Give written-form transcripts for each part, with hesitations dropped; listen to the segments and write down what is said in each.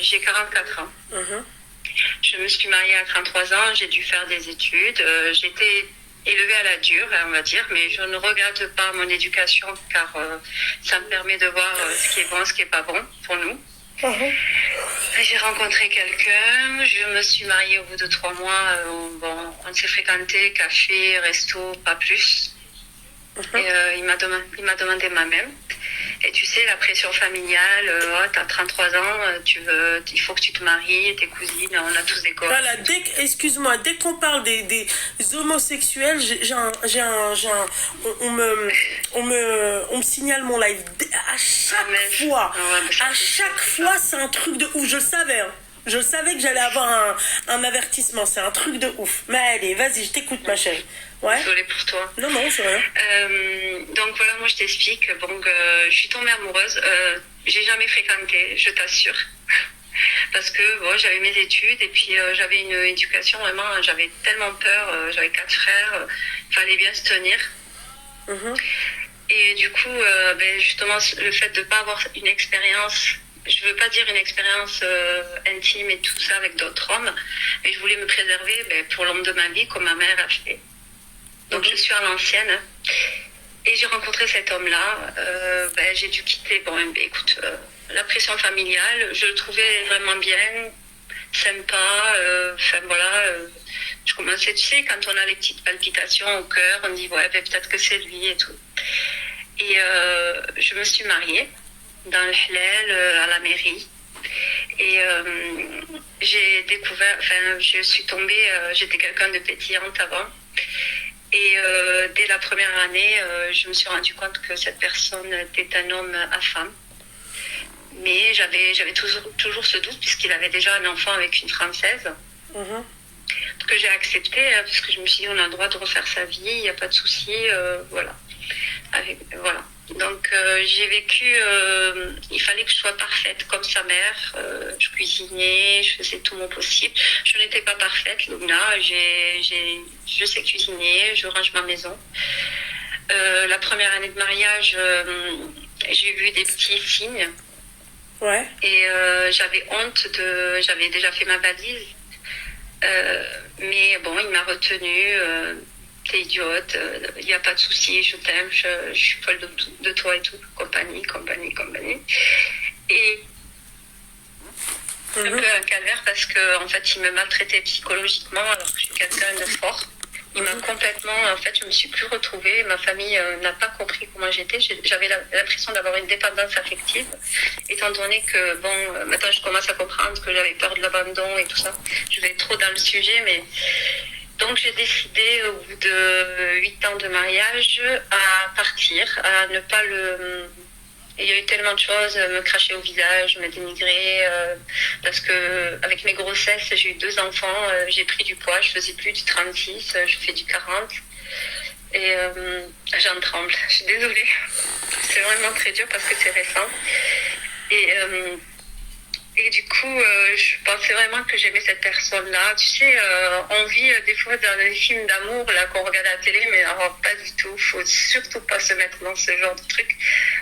j'ai 44 ans. Mhm. Je me suis mariée à 33 ans, j'ai dû faire des études. J'étais élevée à la dure, on va dire, mais je ne regrette pas mon éducation car ça me permet de voir ce qui est bon, ce qui est pas bon pour nous. Mhm. J'ai rencontré quelqu'un, je me suis mariée au bout de 3 mois. On s'est fréquenté, café, resto, pas plus. Et il m'a demandé ma même. Et tu sais, la pression familiale, oh, t'as 33 ans, il faut que tu te maries, tes cousines, on a tous des gosses. Voilà, excuse-moi, dès qu'on parle des homosexuels, on me signale mon live. À chaque fois, c'est un truc de ouf. Je le savais, hein. Je savais que j'allais avoir un avertissement. C'est un truc de ouf. Mais allez, vas-y, je t'écoute, ma chérie. Ouais. Désolée pour toi. Non, c'est rien. Donc voilà, moi je t'explique. Donc je suis tombée amoureuse. J'ai jamais fréquenté, je t'assure. Parce que bon, j'avais mes études et puis j'avais une éducation vraiment, j'avais tellement peur. J'avais 4 frères. Fallait bien se tenir. Mm-hmm. Et du coup, justement, le fait de ne pas avoir une expérience, je ne veux pas dire une expérience intime et tout ça avec d'autres hommes, mais je voulais me préserver pour l'homme de ma vie, comme ma mère a fait. Donc je suis à l'ancienne. Et j'ai rencontré cet homme-là. J'ai dû quitter. Écoute, la pression familiale, je le trouvais vraiment bien, sympa. Je commençais, tu sais, quand on a les petites palpitations au cœur, on dit ouais, peut-être que c'est lui et tout. Et je me suis mariée dans le Hlel, à la mairie. Et j'ai découvert, je suis tombée, j'étais quelqu'un de pétillante avant. Et dès la première année, je me suis rendu compte que cette personne était un homme à femme. Mais j'avais toujours ce doute, puisqu'il avait déjà un enfant avec une Française. Mm-hmm. Que j'ai accepté, parce que je me suis dit, on a le droit de refaire sa vie, il n'y a pas de souci, voilà. Voilà. Donc j'ai vécu, il fallait que je sois parfaite comme sa mère. Je cuisinais, je faisais tout mon possible. Je n'étais pas parfaite, Luna. Je sais cuisiner, je range ma maison. La première année de mariage, j'ai vu des petits signes. Ouais. Et j'avais honte j'avais déjà fait ma valise. Mais bon, il m'a retenue. T'es idiote, il n'y a pas de souci, je t'aime, je suis folle de toi et tout, compagnie. Et un peu un calvaire parce qu'en fait, il me maltraitait psychologiquement alors que je suis quelqu'un de fort. Il m'a complètement, en fait, je me suis plus retrouvée, ma famille n'a pas compris comment j'étais, j'avais l'impression d'avoir une dépendance affective, étant donné que, maintenant je commence à comprendre que j'avais peur de l'abandon et tout ça, je vais trop dans le sujet, mais... Donc j'ai décidé au bout de 8 ans de mariage à partir, à ne pas le... Il y a eu tellement de choses, me cracher au visage, me dénigrer, parce que avec mes grossesses, j'ai eu 2 enfants, j'ai pris du poids, je faisais plus du 36, je fais du 40. Et j'en tremble, je suis désolée. C'est vraiment très dur parce que c'est récent. Et du coup, je pensais vraiment que j'aimais cette personne-là. Tu sais, on vit des fois dans les films d'amour là qu'on regarde à la télé, mais alors pas du tout. Faut surtout pas se mettre dans ce genre de truc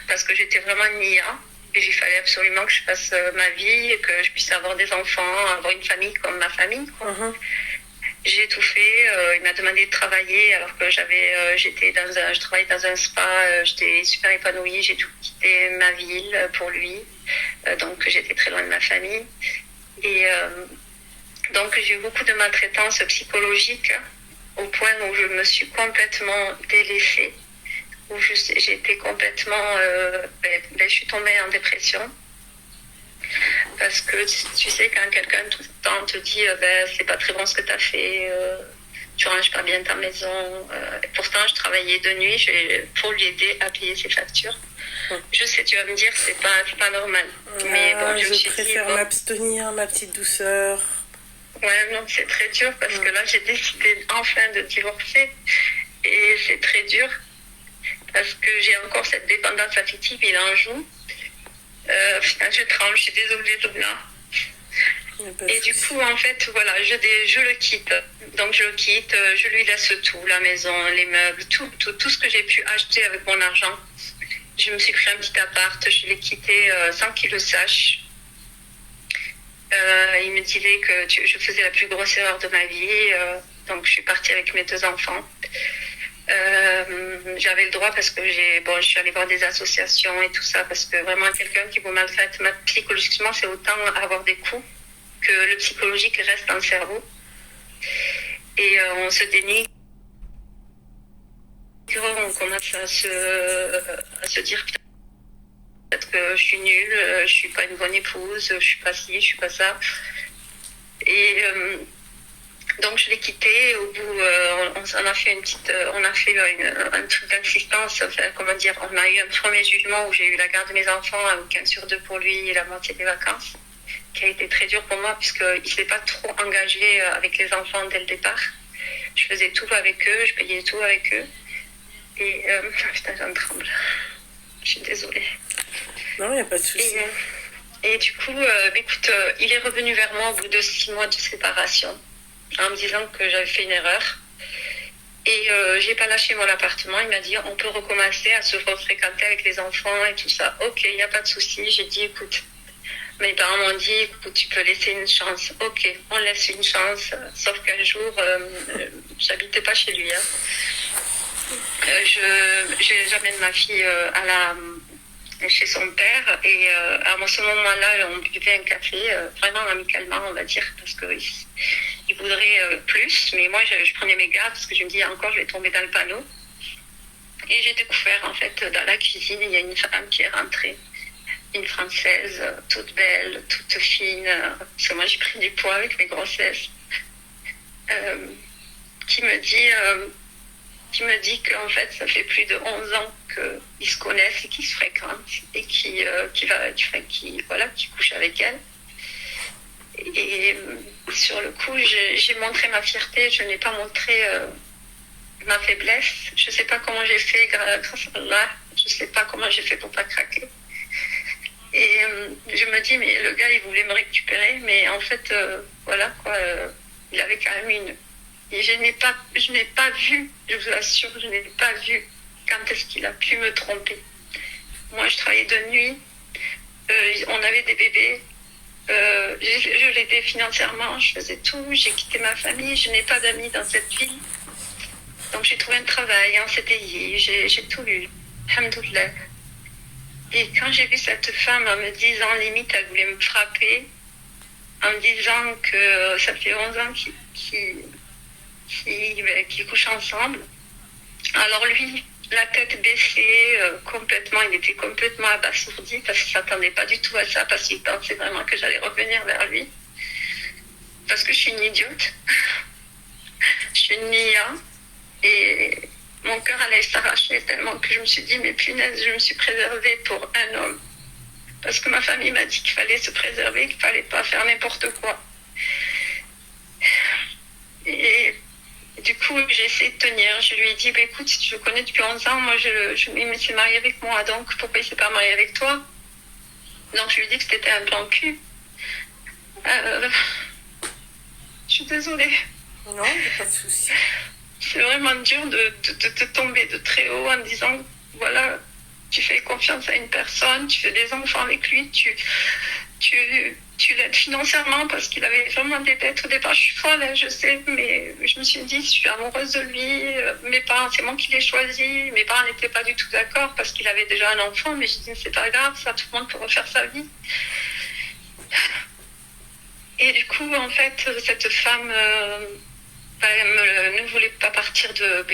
parce que j'étais vraiment une Nia. Et il fallait absolument que je fasse ma vie, que je puisse avoir des enfants, avoir une famille comme ma famille, quoi. Uh-huh. J'ai tout fait. Il m'a demandé de travailler alors que je travaillais dans un spa. J'étais super épanouie. J'ai tout quitté ma ville pour lui. Donc j'étais très loin de ma famille. Et donc j'ai eu beaucoup de maltraitance psychologique au point où je me suis complètement délaissée. Où j'étais complètement... je suis tombée en dépression. Parce que tu sais, quand quelqu'un tout le temps te dit c'est pas très bon ce que tu as fait, tu ranges pas bien ta maison. Pourtant, je travaillais de nuit pour lui aider à payer ses factures. Je sais, tu vas me dire, c'est pas normal. Mais bon, je préfère m'abstenir, ma petite douceur. Ouais, non, c'est très dur parce que là, j'ai décidé enfin de divorcer. Et c'est très dur parce que j'ai encore cette dépendance affective, il en joue. Je tremble, je suis désolée, Luna. Et du coup, en fait, voilà, je le quitte. Donc, je le quitte, je lui laisse tout, la maison, les meubles, tout ce que j'ai pu acheter avec mon argent. Je me suis pris un petit appart, je l'ai quitté sans qu'il le sache. il me disait que je faisais la plus grosse erreur de ma vie. Donc, je suis partie avec mes 2 enfants. J'avais le droit parce que je suis allée voir des associations et tout ça parce que vraiment quelqu'un qui vous maltraite psychologiquement, c'est autant avoir des coups que le psychologique reste dans le cerveau. Et on se dénigre, on commence à se dire peut-être que je suis nulle, je suis pas une bonne épouse, je suis pas ci, je suis pas ça. Et donc je l'ai quitté. Au bout, on a fait un truc d'assistance. Enfin, comment dire, on a eu un premier jugement où j'ai eu la garde de mes enfants, un week-end sur 2 pour lui et la moitié des vacances, qui a été très dur pour moi puisqu'il s'est pas trop engagé avec les enfants dès le départ. Je faisais tout avec eux, je payais tout avec eux. Et putain, j'en tremble. Je suis désolée. Non, il n'y a pas de souci. Et du coup, écoute, il est revenu vers moi au bout de 6 mois de séparation en me disant que j'avais fait une erreur. Et j'ai pas lâché mon appartement. Il m'a dit on peut recommencer à se fréquenter avec les enfants et tout ça. Ok, il n'y a pas de souci. J'ai dit écoute, mes parents m'ont dit écoute, tu peux laisser une chance. Ok, on laisse une chance. Sauf qu'un jour, j'habitais pas chez lui. J'amène ma fille chez son père et à ce moment-là, on buvait un café vraiment amicalement, on va dire, parce qu'il voudrait plus. Mais moi, je prenais mes gardes parce que je me dis encore, je vais tomber dans le panneau. Et j'ai découvert, en fait, dans la cuisine, il y a une femme qui est rentrée. Une Française, toute belle, toute fine. Parce que moi, j'ai pris du poids avec mes grossesses. Qui me dit qu'en fait, ça fait plus de 11 ans qu'ils se connaissent et qu'ils se fréquentent et qui couche avec elle. Et sur le coup, j'ai montré ma fierté, je n'ai pas montré ma faiblesse. Je ne sais pas comment j'ai fait, grâce à Allah, je ne sais pas comment j'ai fait pour pas craquer. Et je me dis, mais le gars, il voulait me récupérer, mais en fait, il avait quand même une... Et je n'ai pas vu, je vous assure, je n'ai pas vu quand est-ce qu'il a pu me tromper. Moi, je travaillais de nuit, on avait des bébés, je l'aidais financièrement, je faisais tout, j'ai quitté ma famille, je n'ai pas d'amis dans cette ville. Donc j'ai trouvé un travail en CDI, j'ai tout eu, alhamdoulilah. Et quand j'ai vu cette femme en me disant, limite, elle voulait me frapper, en me disant que ça fait 11 ans qu'ils couchent ensemble. Alors lui, la tête baissée, complètement, il était complètement abasourdi parce qu'il ne s'attendait pas du tout à ça, parce qu'il pensait vraiment que j'allais revenir vers lui. Parce que je suis une idiote. Je suis une nia. Et mon cœur allait s'arracher tellement que je me suis dit, mais punaise, je me suis préservée pour un homme. Parce que ma famille m'a dit qu'il fallait se préserver, qu'il ne fallait pas faire n'importe quoi. Et du coup, j'ai essayé de tenir. Je lui ai dit, bah, écoute, si tu le connais depuis 11 ans, moi, il s'est marié avec moi, donc pourquoi il ne s'est pas marié avec toi? Donc, je lui ai dit que c'était un plan cul. Je suis désolée. Non, il n'y a pas de souci. C'est vraiment dur de tomber de très haut en disant, voilà, tu fais confiance à une personne, tu fais des enfants avec lui, tu l'aides financièrement parce qu'il avait vraiment des dettes. Au départ, je suis folle, je sais, mais je me suis dit, je suis amoureuse de lui. Mes parents, c'est moi qui l'ai choisi. Mes parents n'étaient pas du tout d'accord parce qu'il avait déjà un enfant, mais j'ai dit, c'est pas grave, ça, tout le monde peut refaire sa vie. Et du coup, en fait, cette femme ne voulait pas partir de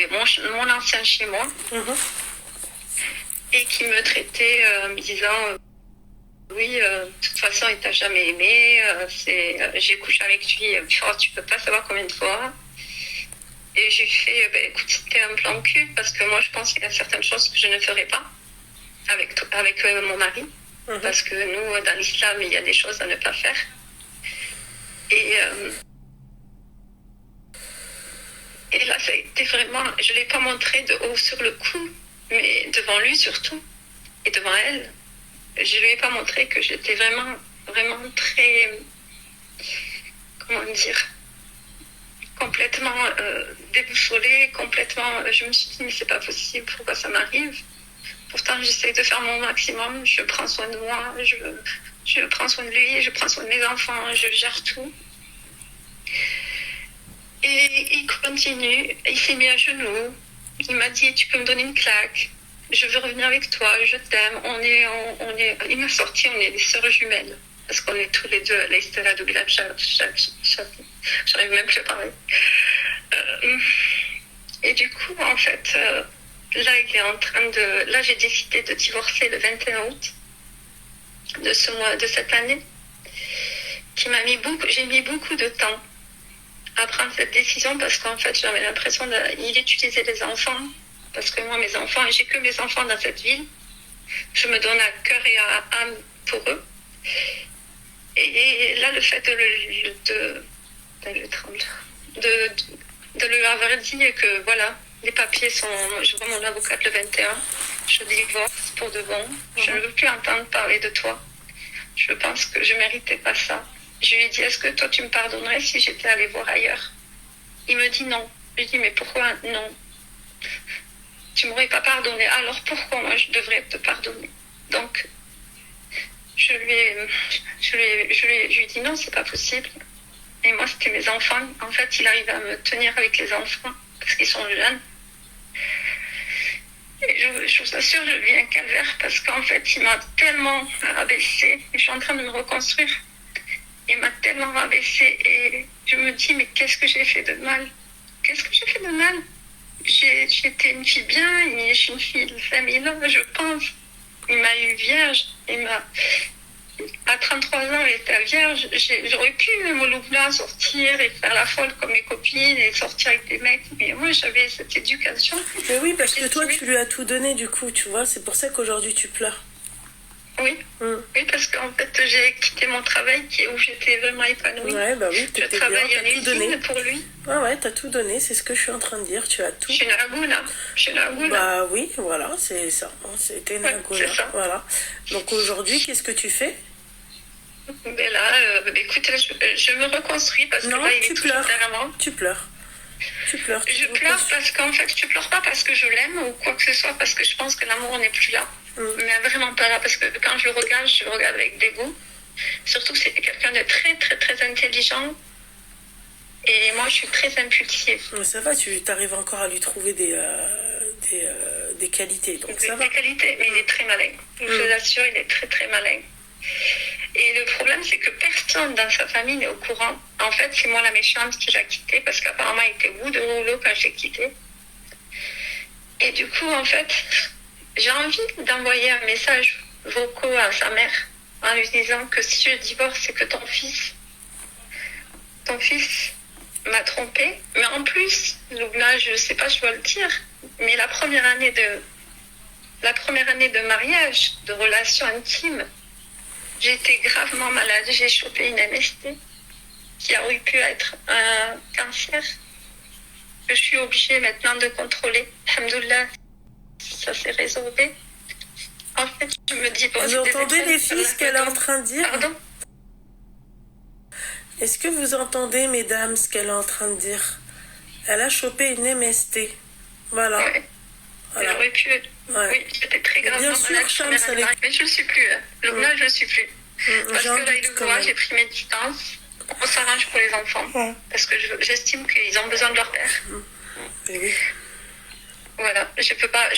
mon ancien chez moi. Et qui me traitait en me disant oui, de toute façon, il t'a jamais aimé. J'ai couché avec lui, tu peux pas savoir combien de fois. Et j'ai fait, écoute, c'était un plan cul parce que moi, je pense qu'il y a certaines choses que je ne ferais pas avec mon mari. Parce que nous, dans l'islam, il y a des choses à ne pas faire. Et là, ça a été vraiment... Je ne l'ai pas montré de haut sur le cou, mais devant lui surtout, et devant elle. Je ne lui ai pas montré que j'étais vraiment, vraiment très... Comment dire? Complètement déboussolée, complètement... Je me suis dit, mais c'est pas possible, pourquoi ça m'arrive? Pourtant, j'essaie de faire mon maximum, je prends soin de moi, Je prends soin de lui, je prends soin de mes enfants, je gère tout. Et il continue, il s'est mis à genoux. Il m'a dit, tu peux me donner une claque. Je veux revenir avec toi, je t'aime. Il m'a sorti, on est des sœurs jumelles. Parce qu'on est tous les deux à l'Estella de Glab. J'arrive même plus à parler. Et du coup, en fait, là, il est en train de... Là, j'ai décidé de divorcer le 21 août de ce mois, de cette année. J'ai mis beaucoup de temps à prendre cette décision parce qu'en fait, j'avais l'impression qu'il utilisait les enfants. Parce que moi, mes enfants, j'ai que mes enfants dans cette ville. Je me donne à cœur et à âme pour eux. Et là, le fait de lui avoir dit que voilà, les papiers sont... Je vois mon avocate le 21, je divorce pour de bon. Je ne veux plus entendre parler de toi. Je pense que je ne méritais pas ça. Je lui ai dit, est-ce que toi, tu me pardonnerais si j'étais allée voir ailleurs? Il me dit non. Je lui dis, mais pourquoi non? Tu ne m'aurais pas pardonné. Alors pourquoi moi, je devrais te pardonner? Donc, je lui ai dit non, c'est pas possible. Et moi, c'était mes enfants. En fait, il arrive à me tenir avec les enfants parce qu'ils sont jeunes. Et je vous assure, je vis un calvaire parce qu'en fait, il m'a tellement rabaissée. Je suis en train de me reconstruire. Il m'a tellement rabaissée et je me dis, mais qu'est-ce que j'ai fait de mal? Qu'est-ce que j'ai fait de mal? J'étais une fille bien, je suis une fille de famille, je pense. Il m'a eu vierge. À 33 ans, il était vierge. J'aurais pu, Mouloubna, sortir et faire la folle comme mes copines et sortir avec des mecs. Mais moi, j'avais cette éducation. Mais oui, parce que toi, tu lui as tout donné, du coup, tu vois. C'est pour ça qu'aujourd'hui, tu pleures. Oui. Oui, parce qu'en fait, j'ai quitté mon travail où j'étais vraiment épanouie. Ouais, bah oui, je travaille à l'usine pour lui. Ouais, t'as tout donné, c'est ce que je suis en train de dire, tu as tout. Je suis une agoula. Bah oui, voilà, c'est ça. C'était une agoula. Voilà. Donc aujourd'hui, qu'est-ce que tu fais? Ben là, écoute, je me reconstruis parce que là, il est toujours derrière moi. Tu pleures. Je pleure parce qu'en fait, je pleure pas parce que je l'aime ou quoi que ce soit, parce que je pense que l'amour n'est plus là. Mais vraiment pas là, parce que quand je le regarde avec dégoût. Surtout que c'est quelqu'un de très, très, très intelligent. Et moi, je suis très impulsive. Mais ça va, tu arrives encore à lui trouver des qualités. Donc ça va. Des qualités, mais il est très malin. Je vous assure, il est très, très malin. Et le problème, c'est que personne dans sa famille n'est au courant. En fait, c'est moi la méchante qui l'a quitté parce qu'apparemment, il était au bout de rouleau quand je l'ai quitté. Et du coup, en fait, j'ai envie d'envoyer un message vocal à sa mère en lui disant que si je divorce, c'est que ton fils m'a trompée. Mais en plus, Loubna, je ne sais pas, je dois le dire, mais la première année de mariage, de relation intime, j'ai été gravement malade. J'ai chopé une MST qui aurait pu être un cancer. Je suis obligée maintenant de contrôler. Alhamdoulilah, ça s'est résorbé. En fait, je me dis... Vous entendez les filles ce qu'elle est en train de dire? Pardon? Est-ce que vous entendez, mesdames, ce qu'elle est en train de dire? Elle a chopé une MST. Voilà. Ouais. Elle aurait pu... Ouais. Oui, j'étais très gravement malade. Bien sûr, Cham, ça mais je ne suis plus. Loubna, je ne suis plus. Parce que là, il le voit, j'ai pris mes distances. On s'arrange pour les enfants. Parce que j'estime qu'ils ont besoin de leur père. Et oui. Voilà, je peux pas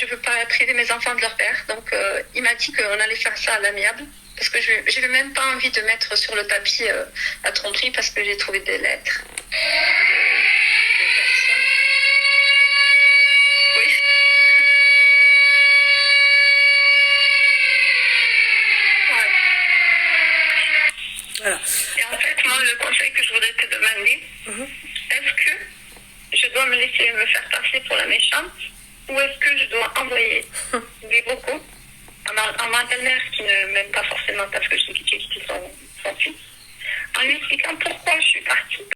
priver mes enfants de leur père. Donc, il m'a dit qu'on allait faire ça à l'amiable. Parce que je n'avais même pas envie de mettre sur le tapis la tromperie parce que j'ai trouvé des lettres. De personnes. Oui. Ouais. Voilà. Et en fait, moi, le conseil que je voudrais te demander, est-ce que je dois me laisser me faire passer pour la méchante ou est-ce que je dois envoyer des vocaux à ma belle-mère qui ne m'aime pas forcément parce que j'ai quitté son fils en lui expliquant pourquoi je suis partie.